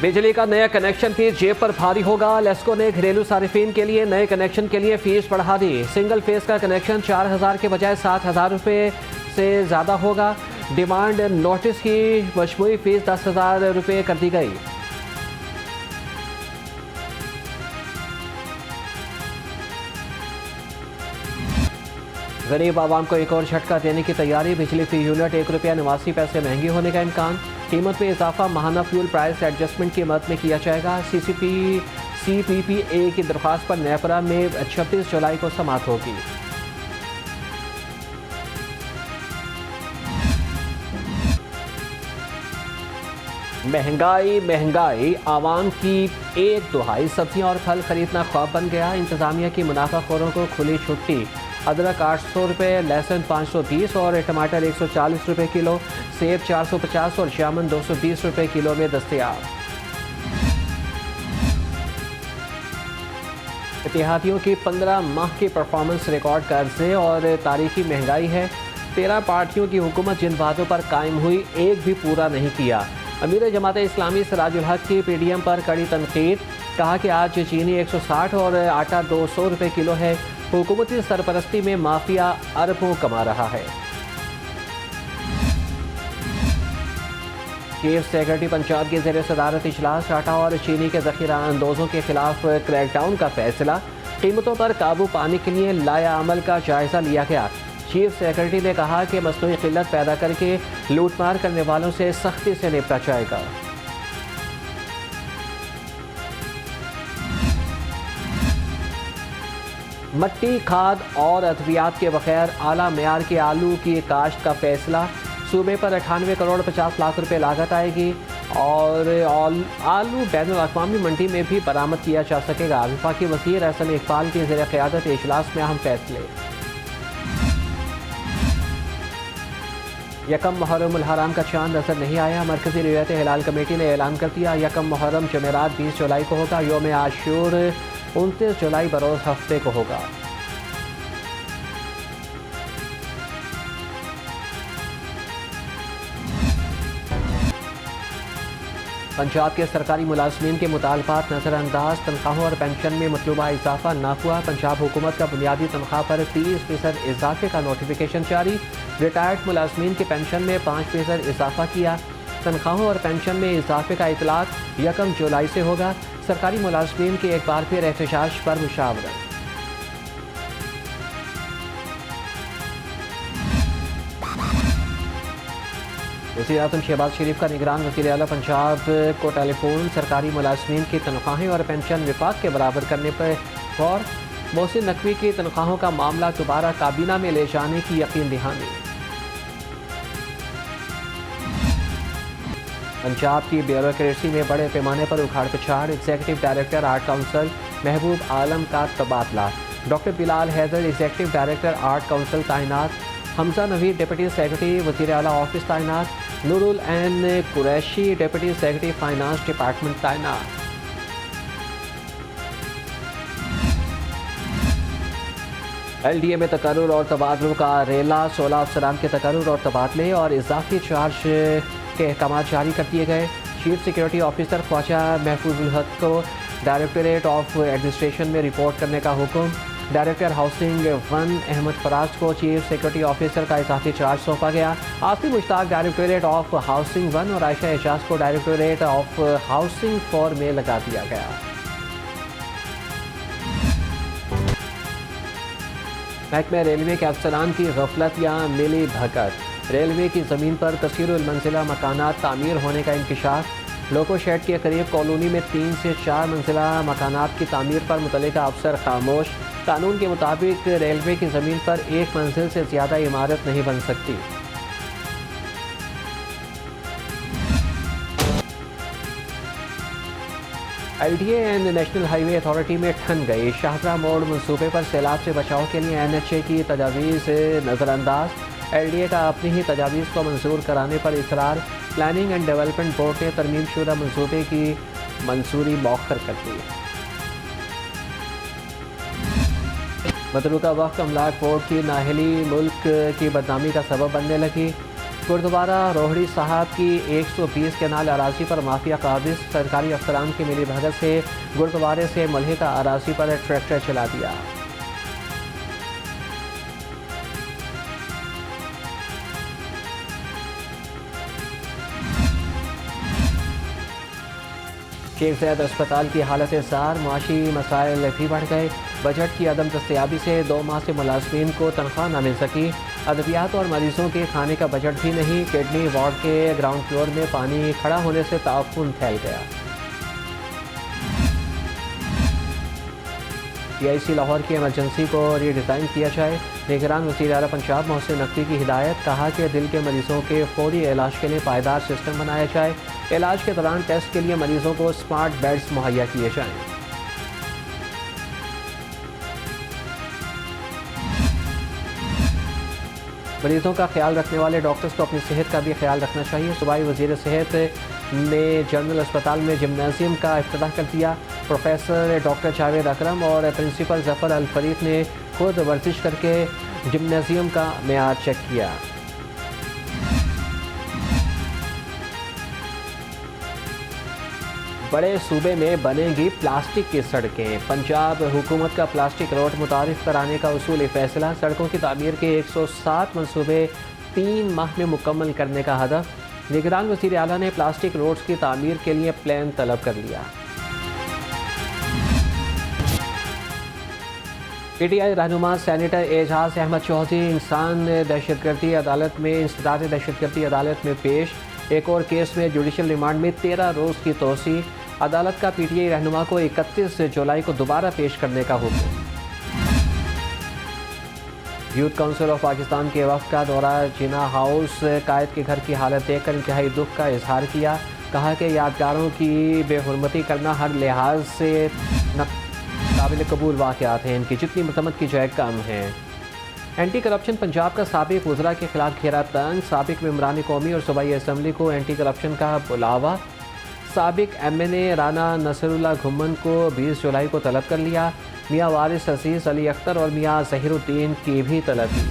बिजली का नया कनेक्शन फीस जेब पर भारी होगा। लेस्को ने घरेलू सारिफिन के लिए नए कनेक्शन के लिए फीस बढ़ा दी। सिंगल फेस का कनेक्शन 4,000 के बजाय 7,000 रुपये से ज़्यादा होगा। डिमांड नोटिस की मजमूई फीस 10,000 रुपये कर दी गई। गरीब आवाम को एक और झटका देने की तैयारी। बिजली फी यूनिट ₹1.89 महंगी होने का इम्कान। कीमत में इजाफा माहाना फ्यूल प्राइस एडजस्टमेंट की मद में किया जाएगा। CPPA की दरख्वास्त पर नेपरा में 26 जुलाई को समाअत होगी। महंगाई आवाम की 1/2 सब्जियां और फल खरीदना ख्वाब बन गया। इंतजामिया की मुनाफाखोरों को खुली छुट्टी। अदरक 800 रुपये, लहसुन 520 और टमाटर 140 रुपये किलो, सेब 450 और जामुन 220 रुपये किलो में दस्तयाब। इत्तेहादियों की 15 माह की परफॉर्मेंस रिकॉर्ड कर्जे और तारीखी महंगाई है। 13 पार्टियों की हुकूमत जिन वादों पर कायम हुई एक भी पूरा नहीं किया। अमीर जमात इस्लामी सिराजुल हक की PDM पर कड़ी तनकीद। कहा कि आज चीनी 160 और आटा 200 रुपये किलो है। हुकूमती सरपरस्ती में माफिया अरबों कमा रहा है। चीफ सेक्रेटरी पंजाब के ज़ेर सदारत इजलास। आटा और चीनी के ज़ख़ीरा अंदोज़ों के खिलाफ क्रैकडाउन का फैसला। कीमतों पर काबू पाने के लिए लाया अमल का जायज़ा लिया गया। चीफ सेक्रेटरी ने कहा कि मसनूई किल्लत पैदा करके लूटमार करने वालों से सख्ती से निपटा जाएगा। मट्टी, खाद और अद्वियात के बगैर आला मेयार के आलू की काश्त का फैसला। सूबे पर 98 करोड़ 50 लाख रुपए लागत आएगी और आलू बैनुल अक़वामी मंडी में भी बरामद किया जा सकेगा। वफाकी वज़ीर एहसन इकबाल की ज़ेर क़यादत इजलास में अहम फैसले। यकम मुहर्रम हराम का चांद नजर नहीं आया। मरकजी रियायत हिलाल कमेटी ने ऐलान कर दिया यकम मुहर्रम जुमेरात 20 जुलाई को होगा। योम आशूर 29 जुलाई बरोज़ हफ्ते को होगा। पंजाब के सरकारी मुलाजमीन के मुतालबात नज़रअंदाज। तनख्वाहों और पेंशन में मतलूबा इजाफा न हुआ। पंजाब हुकूमत का बुनियादी तनख्वाह पर 30% इजाफे का नोटिफिकेशन जारी। रिटायर्ड मुलाजमीन की पेंशन में 5% इजाफा किया। तनख्वाहों और पेंशन में इजाफे का इतलाक 1 जुलाई से होगा। सरकारी मुलाजमीन की एक बार फिर एहतजाज पर मुशावरत। वज़ीर आज़म शहबाज शरीफ का निगरान वज़ीर आला पंजाब को टेलीफोन। सरकारी मुलाजमीन की तनख्वाहें और पेंशन विफाक के बराबर करने पर गौर। मोहसिन नकवी की तनख्वाहों का मामला दोबारा काबीना में ले जाने की यकीन दहानी। पंजाब की ब्यूरोक्रेसी में बड़े पैमाने पर उखाड़ पिछाड़। Executive director art council Mahboob Alam का तबादला। Doctor Bilal Haider executive director art council तैनात। हमजा नवीद डिप्टी सेक्रेटरी वज़ीर आला ऑफिस तैनात। Noorul N Qureshi deputy secretary finance department तैनात। LDA में तकर्रुर और तबादलों का रेला। 16 अफसरान के तकर्रुर और तबादले और इजाफी चार्ज के अहकाम जारी कर दिए गए। Chief security officer Khwaja Mahfoozul Haq को डायरेक्टरेट ऑफ एडमिनिस्ट्रेशन में रिपोर्ट करने का हुक्म। डायरेक्टर हाउसिंग 1 अहमद फराज को चीफ सिक्योरिटी ऑफिसर का इजाफी चार्ज सौंपा गया। Asif Mushtaq directorate of housing 1 और आयशा एजाज को डायरेक्टरेट ऑफ हाउसिंग 4 में लगा दिया गया। महकमे रेलवे के अफसरान की गफलत या मिली भगत। रेलवे की ज़मीन पर कसीरुल मंजिला मकानात तामीर होने का इंकशाफ। लोको शेड के करीब कॉलोनी में 3 से 4 मंजिला मकानात की तामीर पर मुतल्लिका अफसर खामोश। कानून के मुताबिक रेलवे की ज़मीन पर एक मंजिल से ज़्यादा इमारत नहीं बन सकती। LDA and national highway authority में ठन गई। शाहजहां मोड़ मनसूबे पर सैलाब से बचाव के लिए NHA की तजावीज़ नज़रअंदाज। LDA का अपनी ही तजावीज़ को मंजूर कराने पर इसरार। प्लानिंग एंड डेवलपमेंट बोर्ड ने तरमीम शुदा मनसूबे की मंजूरी मौखर कर दी। मतलूका वक्त अमलाक बोर्ड की नाहली मुल्क की बदनामी का सबब बनने लगी। गुरुद्वारा रोहड़ी साहब की 120 केनाल अराजी पर माफिया काबिज। सरकारी अफसरान की मिली भगत से गुरुद्वारे से मुल्हिका अराजी पर ट्रैक्टर चला दिया। शेख ज़ैद अस्पताल की हालत ज़ार, मुआशी मसाइल भी बढ़ गए। बजट की अदम दस्तयाबी से 2 माह से मुलाजमीन को तनख्वाह न मिल सकी। अद्वियात और मरीजों के खाने का बजट भी नहीं। किडनी वार्ड के ग्राउंड फ्लोर में पानी खड़ा होने से ताउन फैल गया। PIC लाहौर की इमरजेंसी को रीडिज़ाइन किया जाए। निगरान वज़ीर आला पंजाब मोहसिन नकवी की हिदायत। कहा कि दिल के मरीजों के फौरी इलाज के लिए पायदार सिस्टम बनाया जाए। इलाज के दौरान टेस्ट के लिए मरीजों को स्मार्ट बेड्स मुहैया किए जाएँ। मरीजों का ख्याल रखने वाले डॉक्टर्स को अपनी सेहत का भी ख्याल रखना चाहिए। सूबाई वज़ीर सेहत ने जनरल अस्पताल में जिम्नाजियम का इफ्तिताह कर दिया। प्रोफेसर डॉक्टर जावेद अकरम और प्रिंसिपल जफ़र अल फरीद ने खुद वर्जिश करके जिम्नाजियम का मेयार चेक किया। बड़े सूबे में बनेंगी प्लास्टिक की सड़कें। पंजाब हुकूमत का प्लास्टिक रोड मुतारिफ कराने का उसूली फैसला। सड़कों की तामीर के 107 मनसूबे 3 माह में मुकम्मल करने का हदफ। निगरान वज़ीर आला ने प्लास्टिक रोड्स की तामीर के लिए प्लान तलब कर लिया। PTI रहनुमा सेनेटर एजाज अहमद चौधरी इंसान दहशतगर्दी अदालत में इंसदाद दहशतगर्दी अदालत में पेश। एक और केस में जुडिशल रिमांड में 13 रोज़ की तोसी। अदालत का PTI रहनुमा को 31 जुलाई को दोबारा पेश करने का हुक्म। यूथ काउंसिल ऑफ पाकिस्तान के वफ़द का दौरा जिना हाउस। कायद के घर की हालत देखकर इंतहाई दुख का इजहार किया। कहा कि यादगारों की बेहुरमती करना हर लिहाज से काबिल कबूल वाक़यात हैं। इनकी जितनी मरम्मत की जाए कम है। एंटी करप्शन पंजाब का साबिक वज़रा के खिलाफ घेरा तंग। साबिक मेंबरान कौमी और सूबाई असम्बली को एंटी करप्शन का बुलावा। साबिक MNA राना नसरुल्लाह घुम्मन को 20 जुलाई को तलब कर लिया। मियाँ वारिस अजीज़, अली अख्तर और मियाँ ज़हीरुद्दीन की भी तलब की।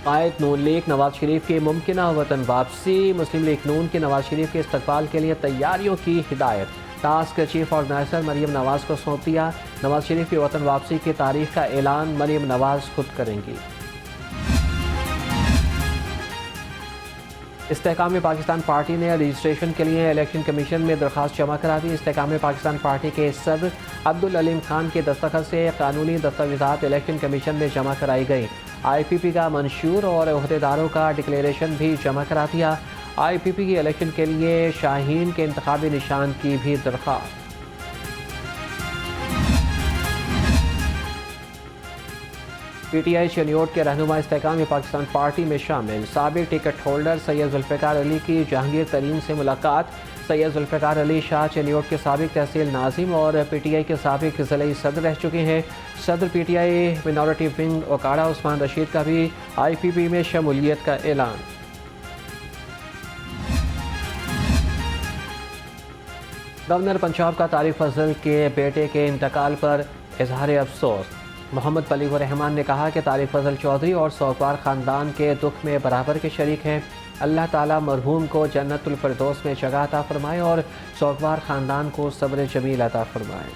कायद नून लीग नवाज शरीफ की मुमकिना वतन वापसी। मुस्लिम लीग नून के नवाज शरीफ के इस्तकबाल के लिए तैयारियों की हिदायत। Task chief organiser Maryam Nawaz को सौंप दिया। नवाज शरीफ की वतन वापसी की तारीख का ऐलान मरीम नवाज खुद करेंगी। इस्तेहकाम पाकिस्तान पार्टी ने रजिस्ट्रेशन के लिए इलेक्शन कमीशन में दरख्वास्त जमा करा दी। इस्तेहकाम पाकिस्तान पार्टी के सदर अब्दुल अलीम खान के दस्तखत से कानूनी दस्तावेज़ात इलेक्शन कमीशन में जमा कराई गई। IPP का मंशूर और अहदेदारों का डिक्लेरेशन भी जमा करा दिया। IPP की इलेक्शन के लिए शाहीन के इंतखाबी निशान की भी दरख्वास्त। PTI चनियोट के रहनुमा इस्तेहकाम पाकिस्तान पार्टी में शामिल। साबिक टिकट होल्डर सैयद जुल्फ़िकार अली की जहांगीर तरीन से मुलाकात। सैयद जुल्फ़िकार अली शाह चनियोट के साबिक तहसील नाजिम और PTI के साबिक ज़िले सदर रह चुके हैं। सदर PTI minority wing Okara Usman Rashid का भी IPP में शमूलियत का ऐलान। गवर्नर पंजाब का तारिक फजल के बेटे के इंतकाल पर इजहार अफसोस। मोहम्मद बलीगुर रहमान ने कहा कि तारिक फजल चौधरी और सोगवार ख़ानदान के दुख में बराबर के शरीक हैं। अल्लाह ताला मरहूम को जन्नतुल फिरदौस में जगह अता फरमाए और सोगवार ख़ानदान को सब्र जमील अता फरमाए।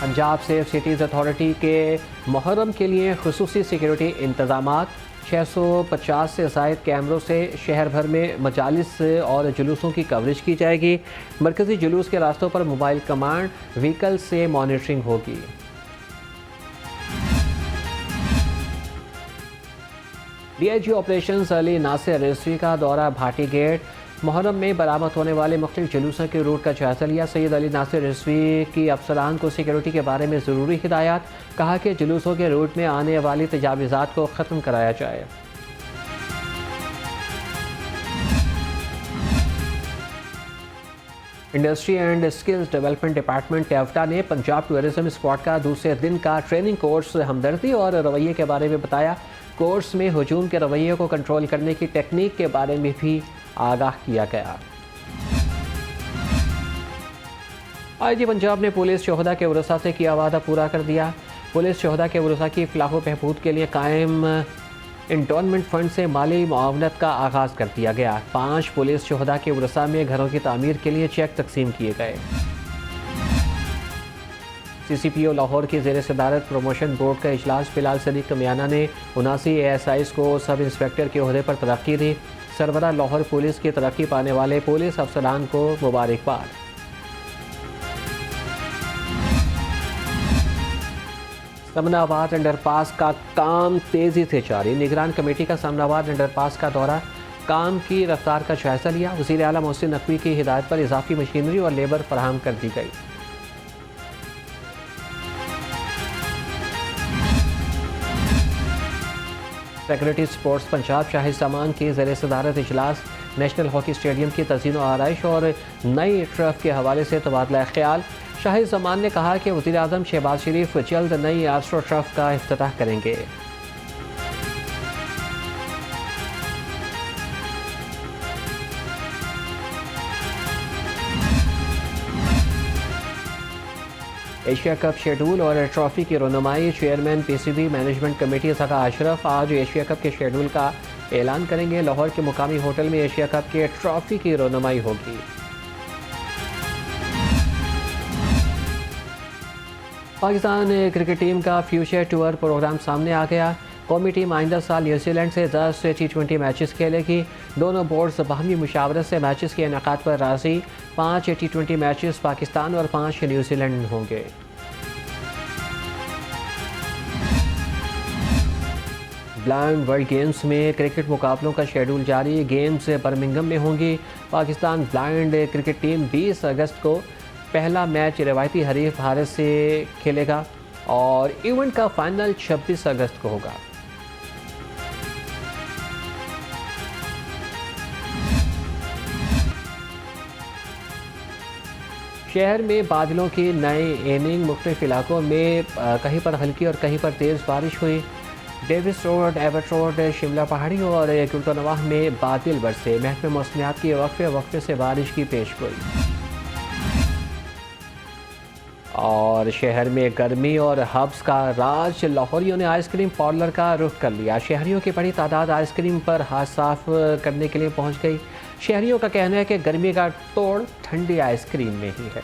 पंजाब सेफ सिटीज़ अथॉरिटी के मुहर्रम के लिए खुसूसी सिक्योरिटी इंतज़ामात। 650 से ज़ायद कैमरों से शहर भर में मजालिस और जुलूसों की कवरेज की जाएगी। मरकज़ी जुलूस के रास्तों पर मोबाइल कमांड व्हीकल से मॉनिटरिंग होगी। DIG ऑपरेशंस अली नासिर रिजवी का दौरा भाटी गेट। मुहर्रम में बरामद होने वाले मुख्तलिफ जुलूसों के रूट का जायजा लिया। सैयद अली नासिर रिजवी की अफसरान को सिक्योरिटी के बारे में ज़रूरी हिदायत। कहा कि जुलूसों के रूट में आने वाली तजावीज़ात को ख़त्म कराया जाए। Industry and skills development department TEVTA ने पंजाब टूरिज्म स्क्वाड का दूसरे दिन का ट्रेनिंग कोर्स हमदर्दी और रवैये के बारे में बताया। कोर्स में हुजूम के रवैये को कंट्रोल करने की टेक्निक के बारे में भी आगाह किया गया। IG पंजाब ने पुलिस शोहदा के वरसा से किया वादा पूरा कर दिया। पुलिस शोहदा के वरसा की फलाह व बहबूद के लिए कायम इंटोनमेंट फंड से माली मुआवनत का आगाज़ कर दिया गया। 5 पुलिस शोहदा के वरसा में घरों की तामीर के लिए चेक तकसीम किए गए। CCPO लाहौर की ज़ेर सदारत प्रमोशन बोर्ड का इजलास फिलहाल सदीक कमियाना ने 79 ASIs को सब इंस्पेक्टर के ओहदे पर तरक्की दी। सरबरा लाहौर पुलिस की तरक्की पाने वाले पुलिस अफसरान को मुबारकबाद। समनाबाद अंडरपास का काम तेज़ी से जारी। निगरान कमेटी का समनाबाद अंडरपास का दौरा काम की रफ्तार का जायजा लिया। वज़ीर आला मोहसिन नकवी की हिदायत पर इजाफी मशीनरी और लेबर फराहम कर दी गई। सेक्रेटरी स्पोर्ट्स पंजाब शाहिद जमान की ज़ेर सदारत इजलास नेशनल हॉकी स्टेडियम की तज़ीन व आराइश और नई ट्रफ के हवाले से तबादला ख्याल। शाहिद जमान ने कहा कि वज़ीर आज़म शहबाज शरीफ जल्द नई आस्ट्रो ट्रफ का इफ्तिताह करेंगे। एशिया कप शेड्यूल और ट्रॉफी की रनुमाई चेयरमैन PCB मैनेजमेंट कमेटी सका अशरफ आज एशिया कप के शेड्यूल का ऐलान करेंगे। लाहौर के मुकामी होटल में एशिया कप के ट्रॉफी की रनुमाई होगी। पाकिस्तान क्रिकेट टीम का फ्यूचर टूर प्रोग्राम सामने आ गया। कौमी टीम आइंदा साल न्यूजीलैंड से 10 T20 मैचेस खेलेगी। दोनों बोर्ड्स बाहमी मुशावरत से मैचेस के इनेकाद पर राजी। 5 T20 मैचेस पाकिस्तान और 5 न्यूजीलैंड होंगे। ब्लाइंड वर्ल्ड गेम्स में क्रिकेट मुकाबलों का शेड्यूल जारी। गेम्स बर्मिंघम में होंगी। पाकिस्तान ब्लाइंड क्रिकेट टीम 20 अगस्त को पहला मैच रवायती हरीफ भारत से खेलेगा और इवेंट का फाइनल 26 अगस्त को होगा। शहर में बादलों की नई इनिंग। मुख्तलिफ इलाकों में कहीं पर हल्की और कहीं पर तेज़ बारिश हुई। Davis road, Abbott road, Shimla पहाड़ी और कुल्टोनवाह में बादल बरसे। महकमे मौसमियात की वक्फे से बारिश की पेशगोई। और शहर में गर्मी और हब्स का राज। लाहौरियों ने आइसक्रीम पार्लर का रुख कर लिया। शहरियों की बड़ी तादाद आइसक्रीम पर हाथ साफ करने के लिए पहुंच गई। शहरियों का कहना है कि गर्मी का तोड़ ठंडी आइसक्रीम में ही है।